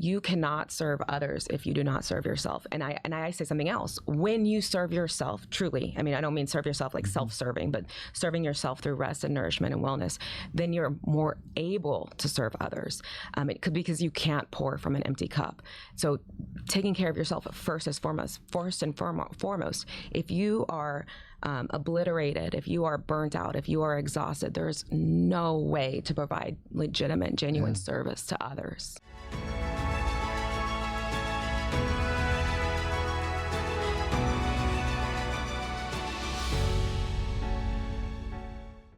you cannot serve others if you do not serve yourself. And I say something else. When you serve yourself, truly, I mean, I don't mean serve yourself like self-serving, but serving yourself through rest and nourishment and wellness, then you're more able to serve others. Because you can't pour from an empty cup. So taking care of yourself first and foremost. If you are obliterated, if you are burnt out, if you are exhausted, there's no way to provide legitimate, genuine service to others.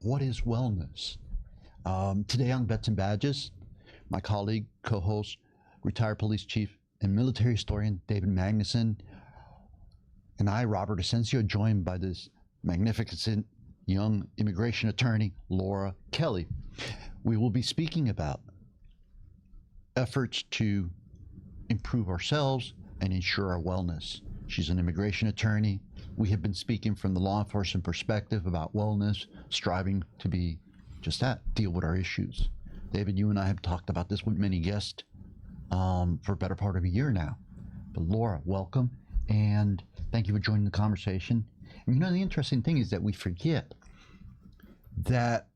What is wellness? Today on Bets and Badges, my colleague, co-host, retired police chief and military historian David Magnusson, and I, Robert Asencio, joined by this magnificent young immigration attorney, Laura Kelly. We will be speaking about efforts to improve ourselves and ensure our wellness. She's an immigration attorney. We have been speaking from the law enforcement perspective about wellness, striving to be just that, deal with our issues. David, you and I have talked about this with many guests for a better part of a year now. But Laura, welcome, and thank you for joining the conversation. And you know, the interesting thing is that we forget that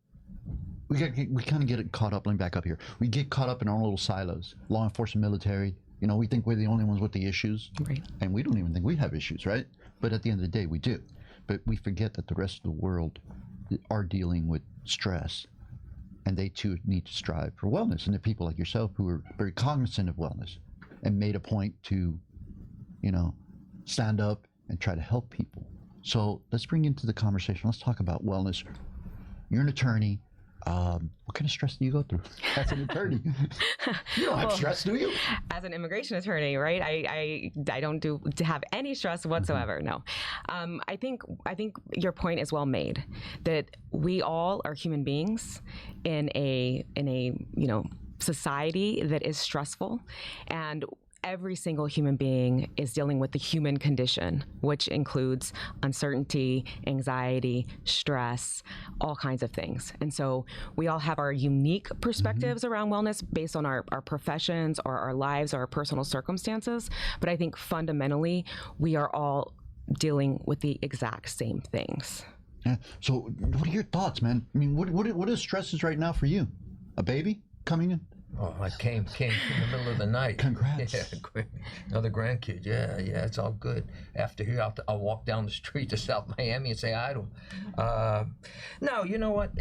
we kind of get caught up. Let me back up here. We get caught up in our own little silos. Law enforcement, military. You know, we think we're the only ones with the issues, right? And we don't even think we have issues, right? But at the end of the day, we do. But we forget that the rest of the world are dealing with stress, and they too need to strive for wellness. And there are people like yourself who are very cognizant of wellness and made a point to, you know, stand up and try to help people. So let's bring into the conversation. Let's talk about wellness. You're an attorney. What kind of stress do you go through as an attorney? You don't have stress, do you? As an immigration attorney, right? I don't have any stress whatsoever. No. I think your point is well made, that we all are human beings in a society that is stressful, and every single human being is dealing with the human condition, which includes uncertainty, anxiety, stress, all kinds of things. And so we all have our unique perspectives around wellness based on our professions or our lives or our personal circumstances. But I think fundamentally, we are all dealing with the exact same things. Yeah. So what are your thoughts, man? I mean, what is stresses right now for you? A baby coming in? Oh, I came in the middle of the night. Congrats. Yeah, another grandkid. Yeah, it's all good. After here, I'll walk down the street to South Miami and say hi to him. No, you know what?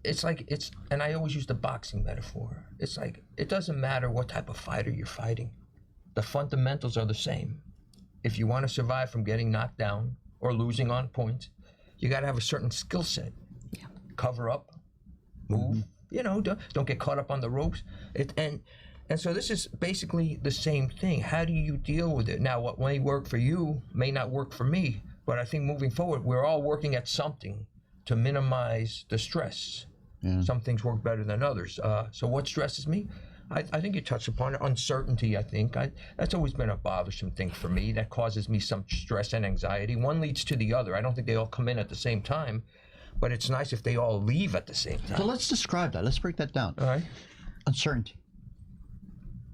It's like, and I always use the boxing metaphor. It's like, it doesn't matter what type of fighter you're fighting. The fundamentals are the same. If you want to survive from getting knocked down or losing on points, you got to have a certain skill set. Yeah. Cover up, move. You know, don't get caught up on the ropes. And so this is basically the same thing. How do you deal with it? Now, what may work for you may not work for me, but I think moving forward, we're all working at something to minimize the stress. Yeah. Some things work better than others. So what stresses me? I think you touched upon it. Uncertainty, I think. That's always been a bothersome thing for me. That causes me some stress and anxiety. One leads to the other. I don't think they all come in at the same time. But it's nice if they all leave at the same time. So let's describe that. Let's break that down. All right. Uncertainty.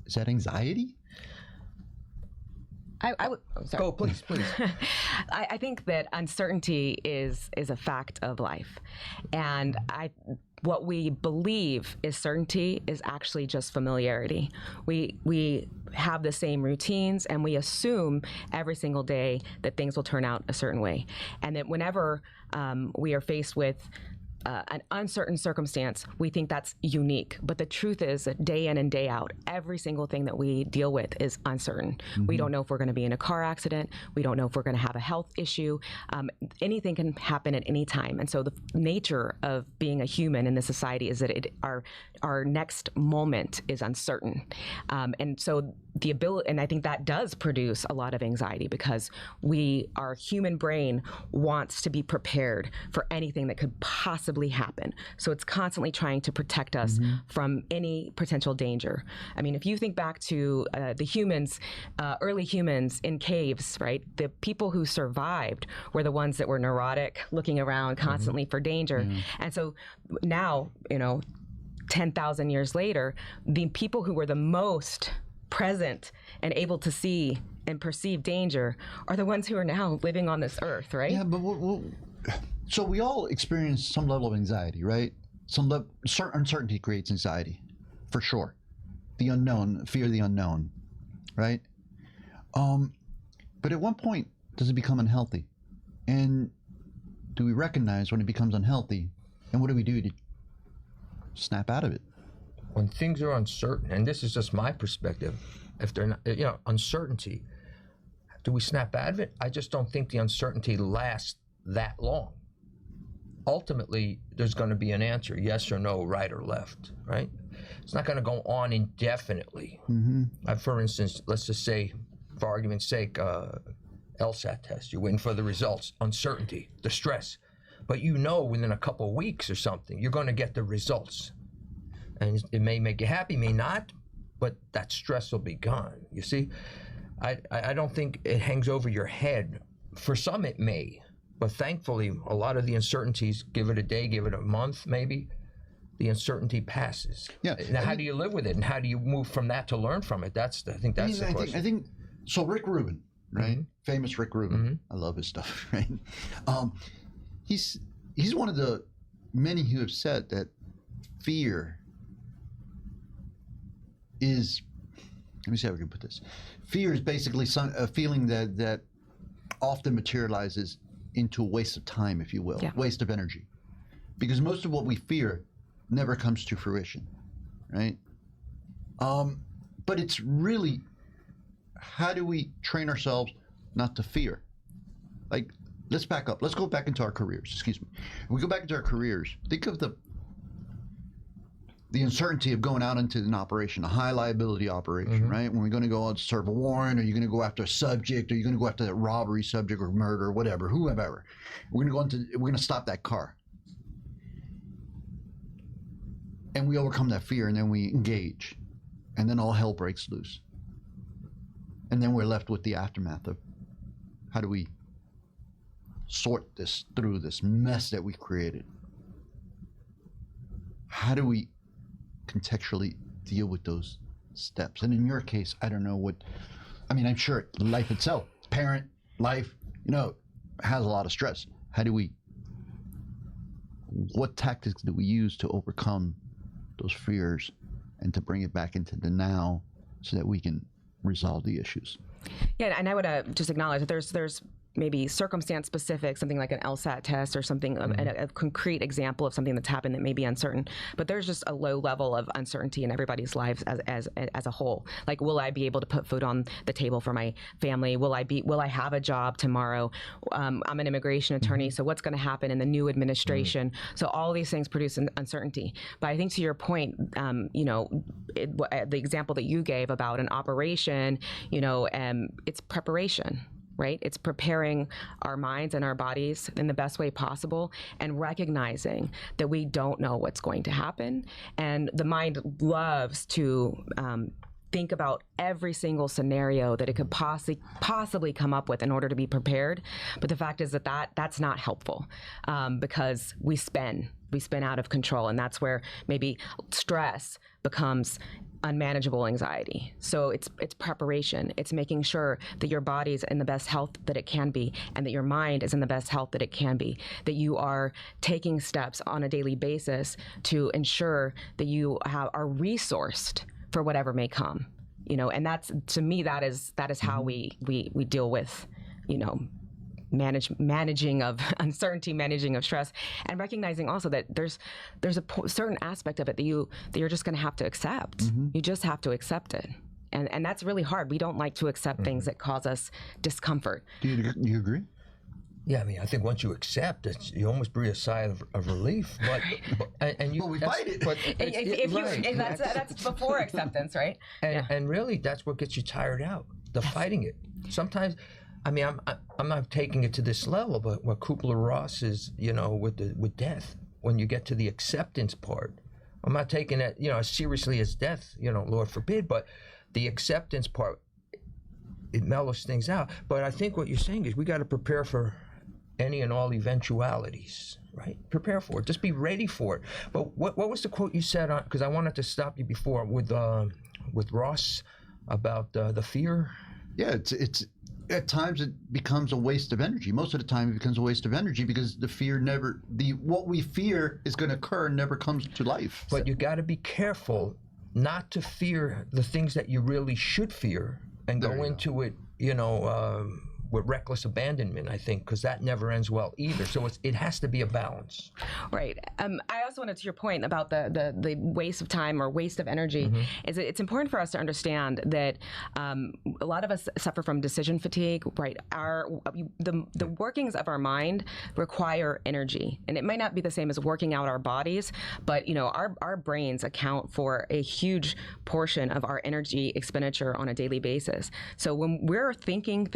Is that anxiety? I would. Oh, sorry. Go, please. I think that uncertainty is a fact of life, and what we believe is certainty is actually just familiarity. We have the same routines, and we assume every single day that things will turn out a certain way, and that whenever we are faced with an uncertain circumstance, we think that's unique. But the truth is that day in and day out, every single thing that we deal with is uncertain. We don't know if we're going to be in a car accident. We don't know if we're going to have a health issue. Anything can happen at any time. And so the nature of being a human in this society is that our next moment is uncertain. And so the ability, and I think that does produce a lot of anxiety, because our human brain wants to be prepared for anything that could possibly happen. So it's constantly trying to protect us from any potential danger. I mean, if you think back to the humans, early humans in caves, right? The people who survived were the ones that were neurotic, looking around constantly for danger. And so now, 10,000 years later, the people who were the most present and able to see and perceive danger are the ones who are now living on this earth, right? Yeah, but so we all experience some level of anxiety, right? Uncertainty creates anxiety, for sure. The unknown, fear of the unknown, right? But at one point, does it become unhealthy? And do we recognize when it becomes unhealthy? And what do we do to snap out of it? When things are uncertain, and this is just my perspective, if they're not, uncertainty, do we snap out of it? I just don't think the uncertainty lasts that long. Ultimately, there's going to be an answer, yes or no, right or left, right? It's not going to go on indefinitely. For instance, let's just say, for argument's sake, LSAT test, you're waiting for the results, uncertainty, the stress. But within a couple of weeks or something, you're going to get the results. And it may make you happy, may not, but that stress will be gone. You see, I don't think it hangs over your head. For some it may, but thankfully a lot of the uncertainties, give it a day, give it a month maybe, the uncertainty passes. Yeah. Now how do you live with it, and how do you move from that to learn from it? I think that's the question. I think so. Rick Rubin, right? Famous Rick Rubin. I love his stuff, right? He's one of the many who have said that fear is, let me see how we can put this. Fear is basically a feeling that often materializes into a waste of time, if you will, waste of energy. Because most of what we fear never comes to fruition, right? But it's really, how do we train ourselves not to fear? Like, let's back up. Let's go back into our careers. Excuse me. If we go back into our careers, think of the uncertainty of going out into an operation, a high liability operation, right? When we're going to go out to serve a warrant, or you're going to go after a subject, or you're going to go after that robbery subject or murder or whatever, whoever. We're going to stop that car. And we overcome that fear, and then we engage. And then all hell breaks loose. And then we're left with the aftermath of how do we sort this through this mess that we created? How do we contextually deal with those steps? And in your case, I don't know I'm sure life itself, parent, life, has a lot of stress. What tactics do we use to overcome those fears and to bring it back into the now so that we can resolve the issues? Yeah, and I would just acknowledge that there's maybe circumstance specific, something like an LSAT test or something, a concrete example of something that's happened that may be uncertain. But there's just a low level of uncertainty in everybody's lives as a whole. Like, will I be able to put food on the table for my family? Will I have a job tomorrow? I'm an immigration attorney, so what's going to happen in the new administration? So all these things produce an uncertainty. But I think to your point, the example that you gave about an operation, it's preparation. Right? It's preparing our minds and our bodies in the best way possible and recognizing that we don't know what's going to happen. And the mind loves to think about every single scenario that it could possibly come up with in order to be prepared. But the fact is that's not helpful because we spin out of control. And that's where maybe stress becomes unmanageable anxiety. So it's preparation. It's making sure that your body is in the best health that it can be, and that your mind is in the best health that it can be, that you are taking steps on a daily basis to ensure that you are resourced for whatever may come. And that's, to me, that is how we deal with, managing of uncertainty, managing of stress, and recognizing also that there's a certain aspect of it that you're just going to have to accept. You just have to accept it, and that's really hard. We don't like to accept things that cause us discomfort. Do you agree? Yeah, I think once you accept it, you almost breathe a sigh of relief. But we fight it. But that's before acceptance, right? And really, that's what gets you tired out. Fighting it. Sometimes. I'm not taking it to this level, but what Kubler-Ross is, with death, when you get to the acceptance part, I'm not taking it, as seriously as death, Lord forbid, but the acceptance part, it mellows things out. But I think what you're saying is we got to prepare for any and all eventualities, right? Prepare for it. Just be ready for it. But what was the quote you said on, because I wanted to stop you before with Ross, about the fear. Yeah, it's at times it becomes a waste of energy. Most of the time it becomes a waste of energy because the fear never, what we fear is going to occur never comes to life. But you got to be careful not to fear the things that you really should fear and go into it, with reckless abandonment, I think, because that never ends well either. So it has to be a balance. Right. I also wanted to your point about the waste of time or waste of energy. Is it's important for us to understand that a lot of us suffer from decision fatigue. Right. The workings of our mind require energy, and it might not be the same as working out our bodies, but our brains account for a huge portion of our energy expenditure on a daily basis. So when we're thinking,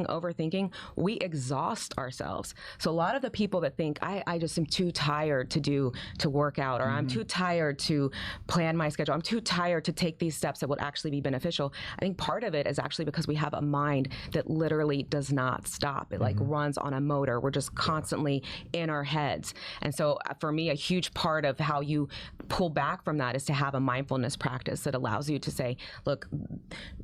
overthinking, we exhaust ourselves. So a lot of the people that think, I just am too tired to work out, or I'm too tired to plan my schedule, I'm too tired to take these steps that would actually be beneficial. I think part of it is actually because we have a mind that literally does not stop. It like runs on a motor. We're just constantly in our heads. And so for me, a huge part of how you pull back from that is to have a mindfulness practice that allows you to say, look,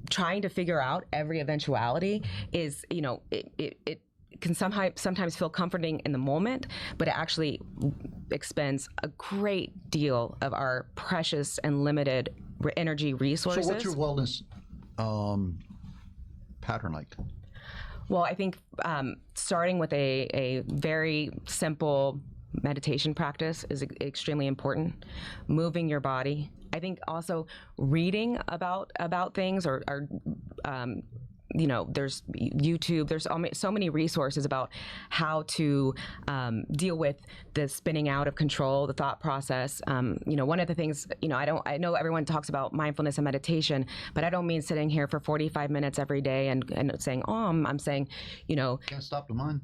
trying to figure out every eventuality is, it can sometimes feel comforting in the moment, but it actually expends a great deal of our precious and limited energy resources. So what's your wellness pattern like? Well, I think starting with a very simple meditation practice is extremely important. Moving your body. I think also reading about things or there's YouTube, there's so many resources about how to deal with the spinning out of control, the thought process. One of the things, I know everyone talks about mindfulness and meditation, but I don't mean sitting here for 45 minutes every day and saying, I'm saying, Can't stop the mind.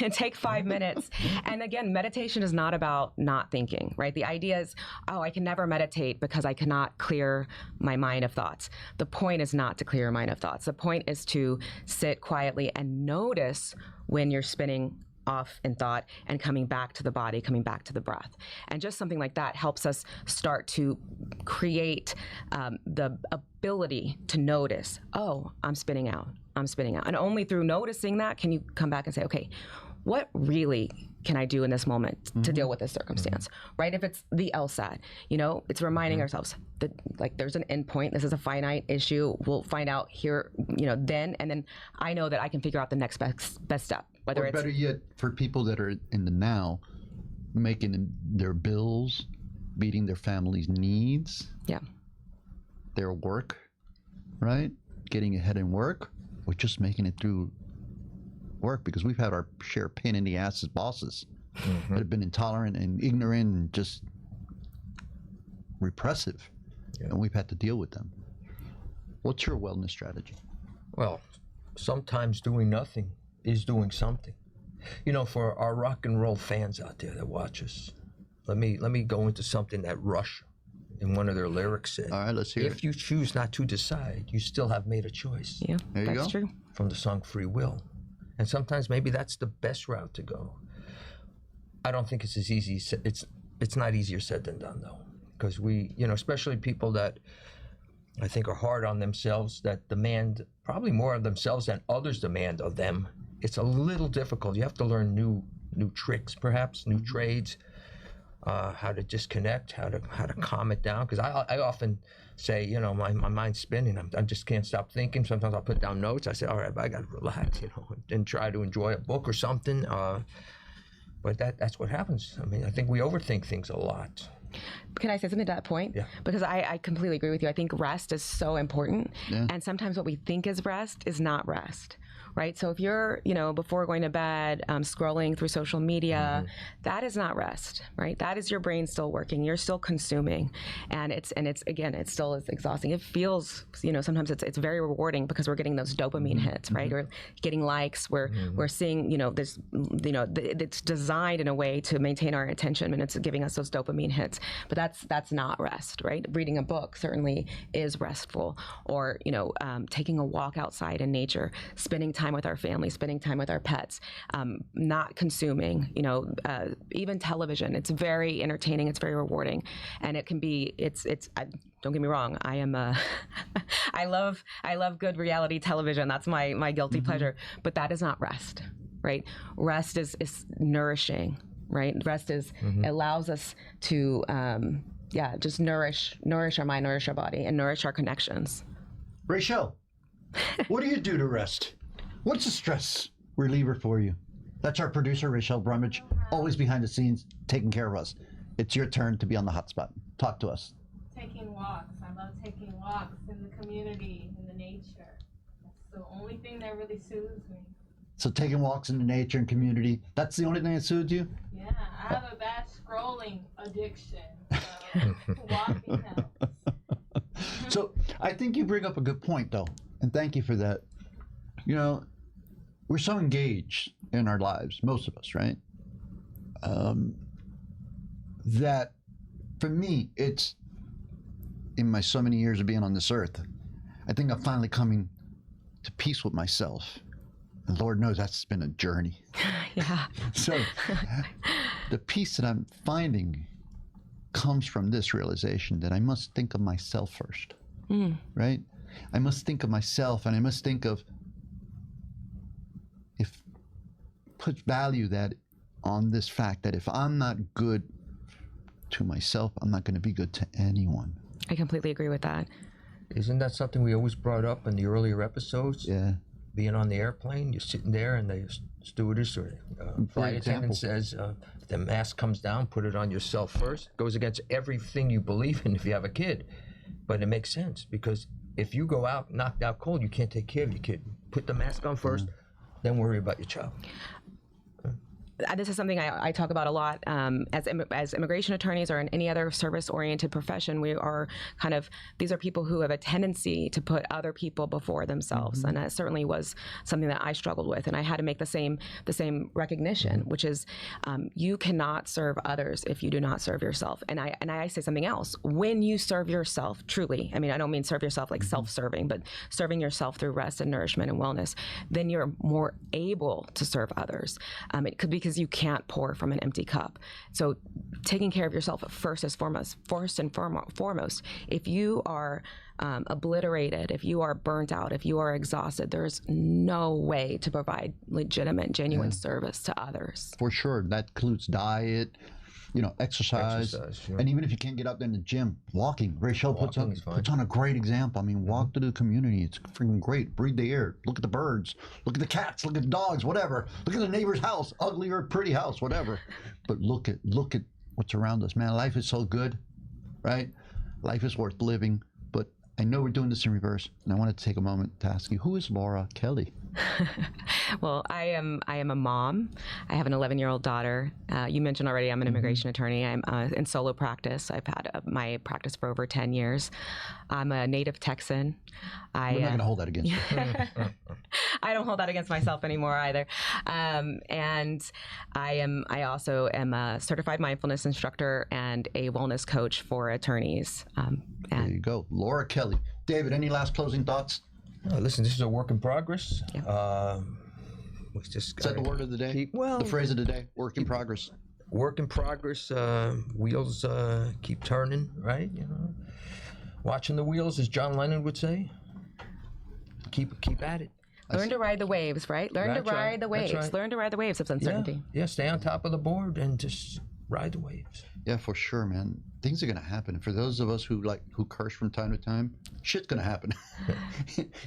and take 5 minutes. And again, meditation is not about not thinking, right? The idea is, I can never meditate because I cannot clear my mind of thoughts. The point is not to clear your mind of thoughts. The point is to sit quietly and notice when you're spinning off in thought and coming back to the body, coming back to the breath. And just something like that helps us start to create the ability to notice, I'm spinning out. And only through noticing that can you come back and say, okay, what really can I do in this moment to deal with this circumstance, right? If it's the LSAT, it's reminding ourselves that there's an end point. This is a finite issue. We'll find out here, then, and then I know that I can figure out the next best step. Or better yet, for people that are in the now, making their bills, meeting their family's needs, their work, right? Getting ahead in work, or just making it through work, because we've had our share of pain in the ass as bosses that have been intolerant and ignorant and just repressive, and we've had to deal with them. What's your wellness strategy? Well, sometimes doing nothing is doing something. For our rock and roll fans out there that watch us, let me go into something that Rush in one of their lyrics said. All right, let's hear it. If you choose not to decide, you still have made a choice. Yeah, there you that's go. true. From the song Free Will. And sometimes maybe that's the best route to go. I don't think it's as easy. It's not easier said than done, though, because we, especially people that I think are hard on themselves, that demand probably more of themselves than others demand of them. It's a little difficult. You have to learn new tricks, perhaps new trades, how to disconnect, how to calm it down. Because I often say, my mind's spinning. I just can't stop thinking. Sometimes I'll put down notes. I say, all right, I got to relax, and try to enjoy a book or something. But that's what happens. I mean, I think we overthink things a lot. Can I say something to that point? Yeah. Because I completely agree with you. I think rest is so important. Yeah. And sometimes what we think is rest is not rest. Right? So if you're, before going to bed, scrolling through social media, that is not rest, right? That is your brain still working. You're still consuming. And it's again, it still is exhausting. It feels, sometimes it's very rewarding because we're getting those dopamine hits, right? We're getting likes. We're seeing, this, it's designed in a way to maintain our attention, and it's giving us those dopamine hits. But that's not rest, right? Reading a book certainly is restful, or, taking a walk outside in nature, spending time time with our family, spending time with our pets, not consuming, even television. It's very entertaining. It's very rewarding. And it can be, don't get me wrong. I love good reality television. That's my guilty pleasure, but that is not rest, right? Rest is nourishing, right? Rest is, allows us to, just nourish our mind, nourish our body, and nourish our connections. Rachel, what do you do to rest? What's a stress reliever for you? That's our producer, Rachel Brummage, always behind the scenes, taking care of us. It's your turn to be on the hot spot. Talk to us. Taking walks. I love taking walks in the community, in the nature. That's the only thing that really soothes me. So taking walks in the nature and community, that's the only thing that soothes you? Yeah, I have a bad scrolling addiction, so walking helps. So I think you bring up a good point, though, and thank you for that. We're so engaged in our lives, most of us, right? That for me, it's in my so many years of being on this earth, I think I'm finally coming to peace with myself. And Lord knows that's been a journey. Yeah. So the peace that I'm finding comes from this realization that I must think of myself first, right? I must think of myself, and I must think of, put value that on this fact that if I'm not good to myself, I'm not going to be good to anyone. I completely agree with that. Isn't that something we always brought up in the earlier episodes? Yeah. Being on the airplane, you're sitting there, and the stewardess or flight attendant says, if the mask comes down, put it on yourself first. It goes against everything you believe in if you have a kid. But it makes sense, because if you go out knocked out cold, you can't take care of your kid. Put the mask on first, then worry about your child. This is something I talk about a lot. As immigration attorneys or in any other service-oriented profession, we are these are people who have a tendency to put other people before themselves, and that certainly was something that I struggled with. And I had to make the same recognition, which is you cannot serve others if you do not serve yourself. And I say something else. When you serve yourself truly, I mean, I don't mean serve yourself like self-serving, but serving yourself through rest and nourishment and wellness, then you're more able to serve others. It could be because you can't pour from an empty cup. So taking care of yourself first and foremost. If you are obliterated, if you are burnt out, if you are exhausted, there's no way to provide legitimate, genuine service to others. For sure. That includes diet, exercise. Sure. And even if you can't get out there in the gym, walking. Rachel puts on a great example. I mean, walk through the community. It's freaking great. Breathe the air. Look at the birds. Look at the cats. Look at the dogs, whatever. Look at the neighbor's house, ugly or pretty house, whatever. But look at what's around us, man. Life is so good, right? Life is worth living. But I know we're doing this in reverse, and I wanted to take a moment to ask you, who is Laura Kelly? Well, I am a mom. I have an 11-year-old daughter. You mentioned already I'm an immigration attorney. I'm in solo practice. I've had my practice for over 10 years. I'm a native Texan. We're not going to hold that against you. I don't hold that against myself anymore either. And I also am a certified mindfulness instructor and a wellness coach for attorneys. There you go. Laura Kelly. David, any last closing thoughts? Listen, this is a work in progress. Yeah. We just Is that the word of the day? The phrase of the day? Work in progress. Work in progress. Wheels keep turning, right? Watching the wheels, as John Lennon would say. Keep at it. Learn to ride the waves, right? Learn to ride the waves. Right. Learn to ride the waves of uncertainty. Yeah, stay on top of the board and just ride the waves. Yeah, for sure, man. Things are going to happen. For those of us who curse from time to time, shit's going to happen.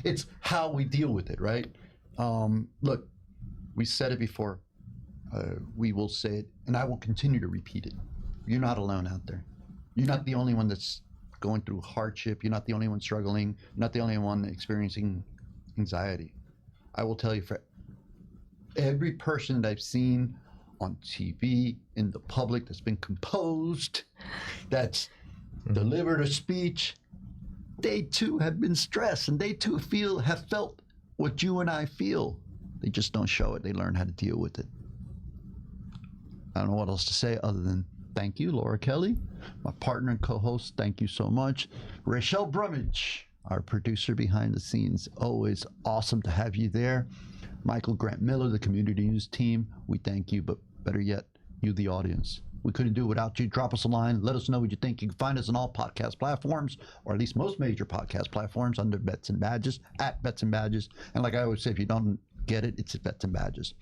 It's how we deal with it, right? Look, we said it before. We will say it, and I will continue to repeat it. You're not alone out there. You're not the only one that's going through hardship. You're not the only one struggling. You're not the only one experiencing anxiety. I will tell you, for every person that I've seen on TV, in the public, that's been composed, that's delivered a speech, they too have been stressed, and they too have felt what you and I feel. They just don't show it. They learn how to deal with it. I don't know what else to say other than thank you, Laura Kelly, my partner and co-host. Thank you so much. Rachel Brummage, our producer behind the scenes. Always awesome to have you there. Michael Grant Miller, the community news team, we thank you, but better yet, you, the audience. We couldn't do it without you. Drop us a line. Let us know what you think. You can find us on all podcast platforms, or at least most major podcast platforms, under Bets and Badges, at Bets and Badges. And like I always say, if you don't get it, it's at Bets and Badges.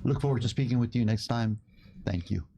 Look forward to speaking with you next time. Thank you.